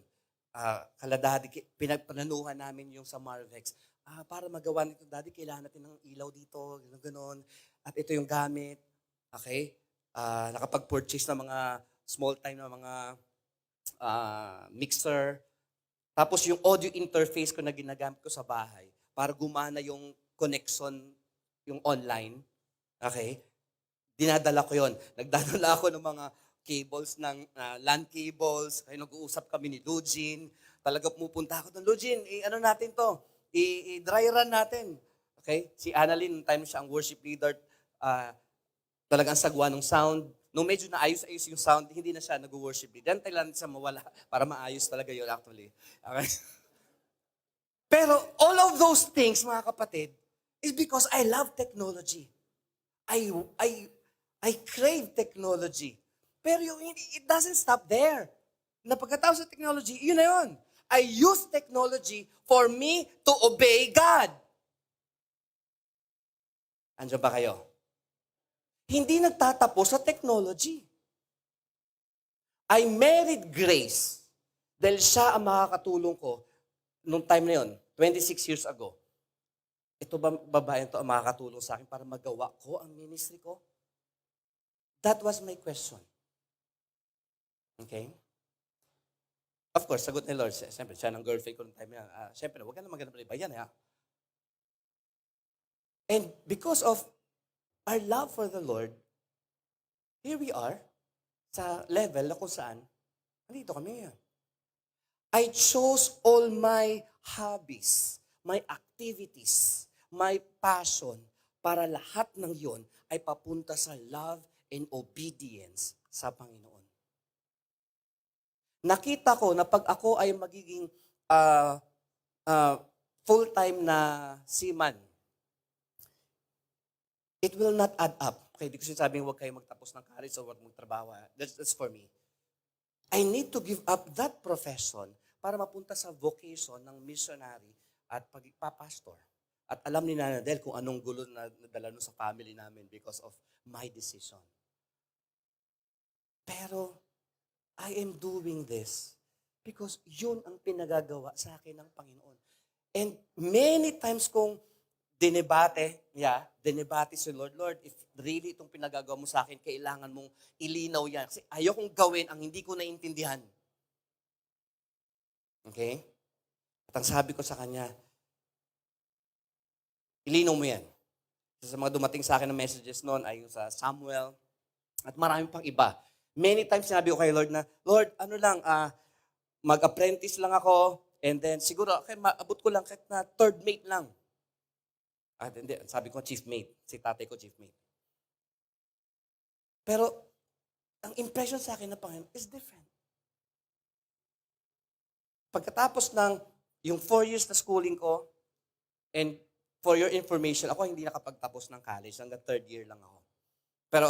kaladadi, pinagpananuhan namin yung sa Marvex. Para magawa nito, Daddy, kailangan natin ng ilaw dito, gano'n. At ito yung gamit. Okay? Nakapag-purchase ng mga small time na mga mixer. Tapos yung audio interface ko na ginagamit ko sa bahay para gumana yung connection, yung online. Okay? Dinadala ko yon. Nagdadala ako ng mga cables ng LAN cables. Kaya nag-uusap kami ni Lugin. Talaga pumupunta ako doon, Lugin, ano natin to? I-dry run natin. Okay? Si Annalyn, time siya ang worship leader, talagang sagwa ng sound. Nung medyo naayos-ayos yung sound, hindi na siya nag-worship leader. Then lang siya mawala para maayos talaga yun actually. Okay? Pero all of those things, mga kapatid, is because I love technology. I crave technology. Pero it doesn't stop there. Na pagkatapos sa technology, yun na yun. I use technology for me to obey God. Andiyan ba kayo? Hindi nagtatapos sa technology. I married Grace dahil siya ang makakatulong ko nung time na yun, 26 years ago. Ito ba babae ito ang makakatulong sa akin para magawa ko ang ministry ko? That was my question. Okay? Of course, sagot ni Lord, siyempre, siya ng girlfriend ko nung time na, siyempre, huwag ka na maghanap ng iba yan, ha? And because of our love for the Lord, here we are, sa level na kung saan, nandito kami ngayon. I chose all my hobbies, my activities, my passion, para lahat ng yon ay papunta sa love and obedience sa Panginoon. Nakita ko na pag ako ay magiging full-time na seaman, it will not add up. Okay, di ko sinasabing huwag kayo magtapos ng college o huwag magtrabaho. That's for me. I need to give up that profession para mapunta sa vocation ng missionary at pagpapastor. At alam ni Nana Del kung anong gulo na nadala nun sa family namin because of my decision. Pero, I am doing this because yun ang pinagagawa sa akin ng Panginoon. And many times kung dinebate si Lord, if really itong pinagagawa mo sa akin, kailangan mong ilinaw yan. Kasi ayokong gawin ang hindi ko naintindihan. Okay? At ang sabi ko sa kanya, ilinaw mo yan. Sa mga dumating sa akin na messages noon ay yung sa Samuel at marami pang iba. Many times sinabi ko kay Lord na, Lord, mag-apprentice lang ako and then siguro, okay, maabot ko lang kahit na third mate lang. Hindi, sabi ko chief mate. Si tatay ko chief mate. Pero, ang impression sa akin ng Panginoon is different. Pagkatapos ng yung 4 years na schooling ko, and for your information, ako hindi nakapagtapos ng college, hanggang third year lang ako. Pero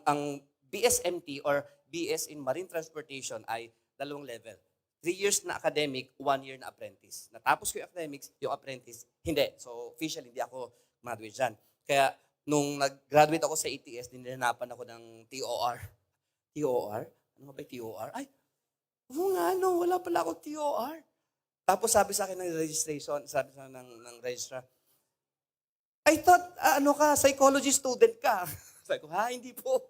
ang BSMT or BS in Marine Transportation ay 2 level. 3 years na academic, 1 year na apprentice. Natapos ko yung academics, yung apprentice, hindi. So, officially, hindi ako graduate dyan. Kaya, nung nag-graduate ako sa ATS, dinilanapan ako ng TOR. TOR? Ano ba yung TOR? Ay, wala pala ako TOR. Tapos sabi sa akin ng registration, sabi sa ng registrar, I thought, psychology student ka. Sabi ko, hindi po.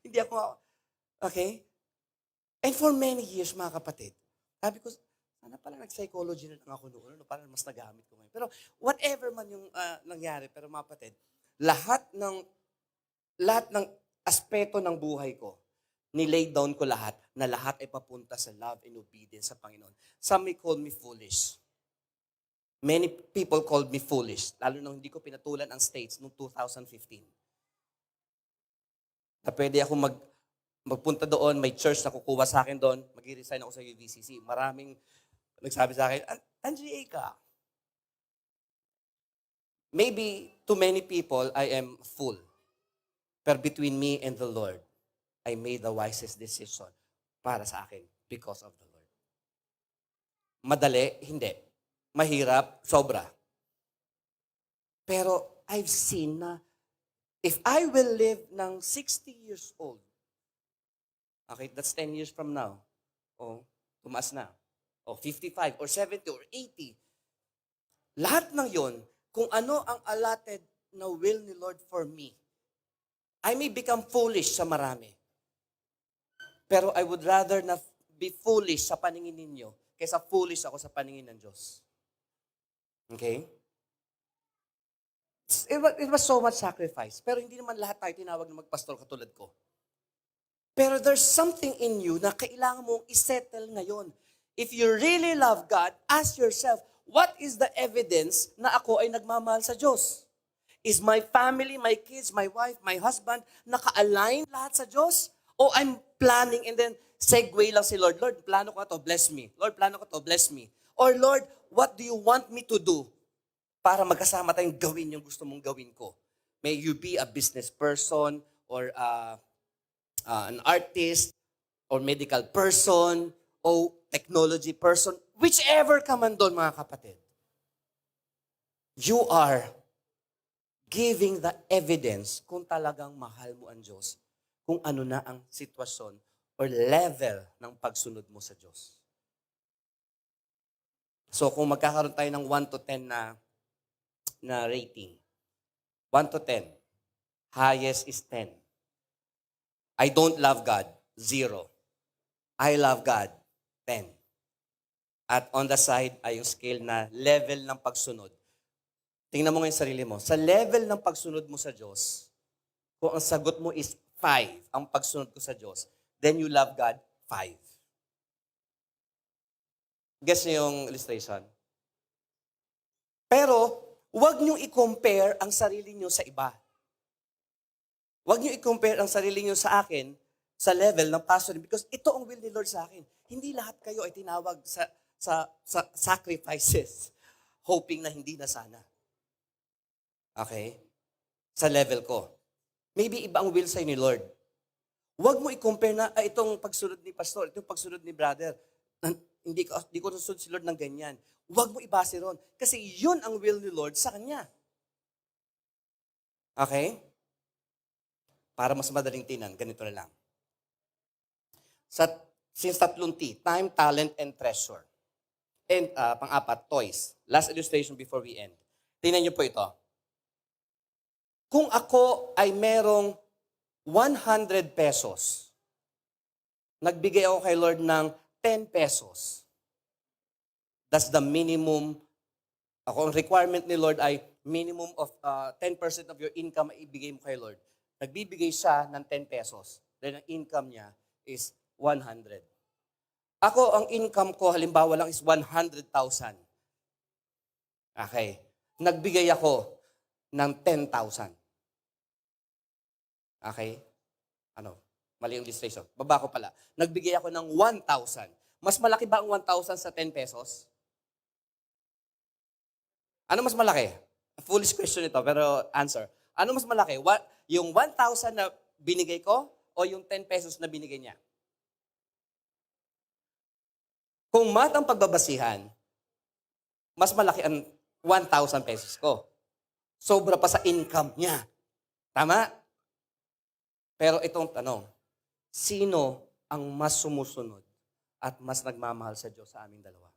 Hindi ako. Okay? And for many years, mga kapatid, sabi ko, sana pala nag-psychology na lang ako noon, para mas nagamit ko ngayon. Pero whatever man yung nangyari, pero mga kapatid, lahat ng aspeto ng buhay ko, nilay down ko lahat, na lahat ay papunta sa love and obedience sa Panginoon. Some may call me foolish. Many people called me foolish, lalo nung hindi ko pinatulan ang States noong 2015. Na pwede ako magpunta doon, may church na kukuha sa akin doon, mag-resign ako sa UVCC. Maraming nagsabi sa akin, NGA ka. Maybe to many people, I am fool. Pero between me and the Lord, I made the wisest decision para sa akin because of the Lord. Madali? Hindi. Mahirap? Sobra. Pero I've seen na if I will live ng 60 years old, okay, that's 10 years from now. Tumaas na. 55 or 70 or 80. Lahat ng yon, kung ano ang allotted na will ni Lord for me, I may become foolish sa marami. Pero I would rather na be foolish sa paningin ninyo kaysa foolish ako sa paningin ng Diyos. Okay? It was so much sacrifice. Pero hindi naman lahat tayo tinawag na magpastor katulad ko. Pero there's something in you na kailangan mong isettle ngayon. If you really love God, ask yourself, what is the evidence na ako ay nagmamahal sa Diyos? Is my family, my kids, my wife, my husband, naka-align lahat sa Diyos? O I'm planning and then segue lang si Lord, Lord, plano ko to, bless me. Lord, plano ko to, bless me. Or Lord, what do you want me to do para magkasama tayong gawin yung gusto mong gawin ko? May you be a business person or an artist or medical person o technology person, whichever ka man doon, mga kapatid. You are giving the evidence kung talagang mahal mo ang Diyos, kung ano na ang sitwasyon or level ng pagsunod mo sa Diyos. So kung magkakaroon tayo ng 1 to 10 na rating, 1 to 10, highest is 10. I don't love God, 0. I love God, 10. At on the side ay yung scale na level ng pagsunod. Tingnan mo ngayon sarili mo. Sa level ng pagsunod mo sa Diyos, Kung ang sagot mo is 5, ang pagsunod ko sa Diyos, then you love God 5. Guess niyo yung illustration? Pero, huwag niyong i-compare ang sarili niyo sa iba. Huwag niyo i-compare ang sarili niyo sa akin sa level ng pastoring because ito ang will ni Lord sa akin. Hindi lahat kayo ay tinawag sa sacrifices, hoping na hindi na sana. Okay? Sa level ko. Maybe iba ang will sa ni Lord. Huwag mo i-compare na, itong pagsunod ni pastor, itong pagsunod ni brother, hindi ko nasunod si Lord ng ganyan. Huwag mo ibase ron. Kasi yun ang will ni Lord sa kanya. Okay? Para mas madaling tinan, ganito na lang. Since tatlong T, time, talent, and treasure. And pang-apat, toys. Last illustration before we end. Tingnan niyo po ito. Kung ako ay merong 100 pesos, nagbigay ako kay Lord ng 10 pesos. That's the minimum. Ako, ang requirement ni Lord ay minimum of 10% of your income ay ibigay mo kay Lord. Nagbibigay siya ng 10 pesos. Then ang income niya is 100. Ako, ang income ko, halimbawa lang is 100,000. Okay. Nagbigay ako ng 10,000. Okay? Mali yung illustration. Baba ko pala. Nagbigay ako ng 1,000. Mas malaki ba ang 1,000 sa 10 pesos? Ano mas malaki? Foolish question ito, pero answer. Ano mas malaki? Yung 1,000 na binigay ko o yung 10 pesos na binigay niya? Kung math ang pagbabasihan, mas malaki ang 1,000 pesos ko. Sobra pa sa income niya. Tama? Pero itong tanong, sino ang mas sumusunod at mas nagmamahal sa Diyos sa aming dalawa?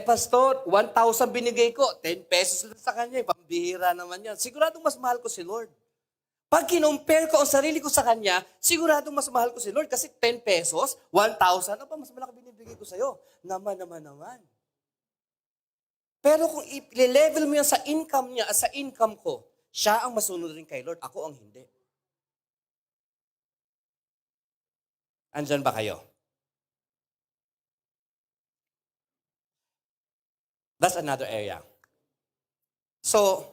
Pastor, 1,000 binigay ko, 10 pesos lang sa kanya, pambihira naman yan. Siguradong mas mahal ko si Lord. Pag kinumpare ko ang sarili ko sa kanya, siguradong mas mahal ko si Lord kasi 10 pesos, 1,000, mas malaki binibigay ko sa'yo. Naman. Pero kung i-level mo yan sa income niya at sa income ko, siya ang masunod rin kay Lord, ako ang hindi. Andyan ba kayo? That's another area. So,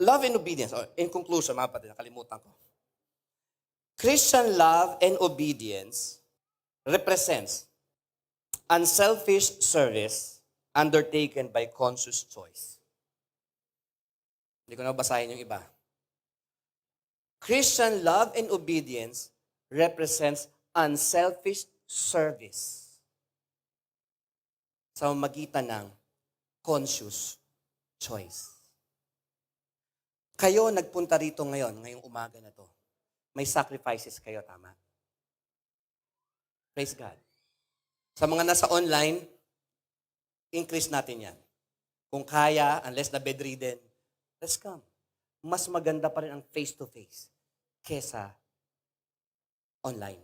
love and obedience. In conclusion, mga kapatid, nakalimutan ko. Christian love and obedience represents unselfish service undertaken by conscious choice. Hindi ko na basahin yung iba. Christian love and obedience represents unselfish service sa magitan ng conscious choice. Kayo nagpunta rito ngayong umaga na to. May sacrifices kayo, tama? Praise God. Sa mga nasa online, increase natin yan. Kung kaya, unless na bedridden, let's come. Mas maganda pa rin ang face-to-face kesa online.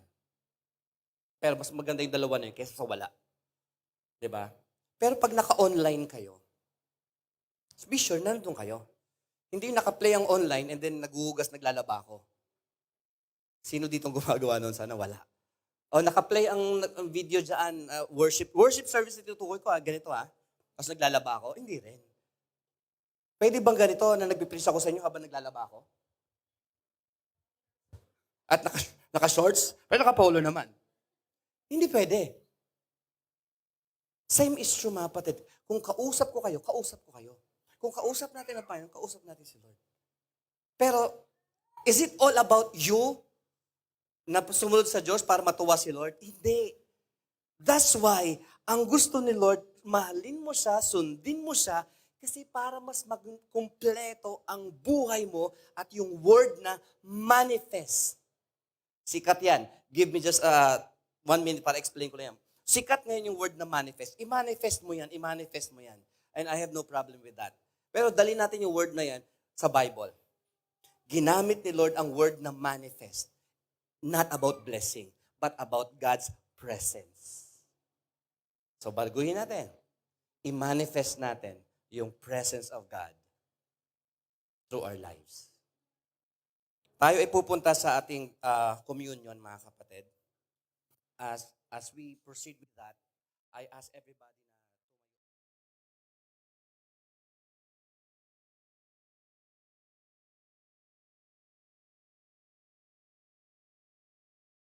Pero mas maganda yung dalawa na yun kesa sa wala. Diba? Pero pag naka-online kayo, be sure, nandun kayo. Hindi naka-play ang online and then naghuhugas, naglalaba ako. Sino ditong gumagawa nun? Sana wala. O naka-play ang video dyan, worship service na tinutukoy ko, ganito Tapos naglalaba ako? Hindi rin. Pwede bang ganito na nagpipreach ako sa inyo habang naglalaba ako? At naka-shorts? Pero naka-polo naman. Hindi pwede. Same is true, mga kapatid. Kung kausap ko kayo, kausap ko kayo. Kung kausap natin ang Panginoon, kausap natin si Lord. Pero, is it all about you na sumunod sa Diyos para matuwa si Lord? Hindi. That's why, ang gusto ni Lord, mahalin mo siya, sundin mo siya, kasi para mas maging kumpleto ang buhay mo at yung word na manifest. Sikat yan. Give me just 1 minute para explain ko lang yan. Sikat ngayon yung word na manifest. I-manifest mo yan, i-manifest mo yan. And I have no problem with that. Pero dali natin yung word na yan sa Bible. Ginamit ni Lord ang word na manifest. Not about blessing, but about God's presence. So, baguhin natin. I-manifest natin yung presence of God through our lives. Tayo ay pupunta sa ating communion, mga kapatid. As we proceed with that, I ask everybody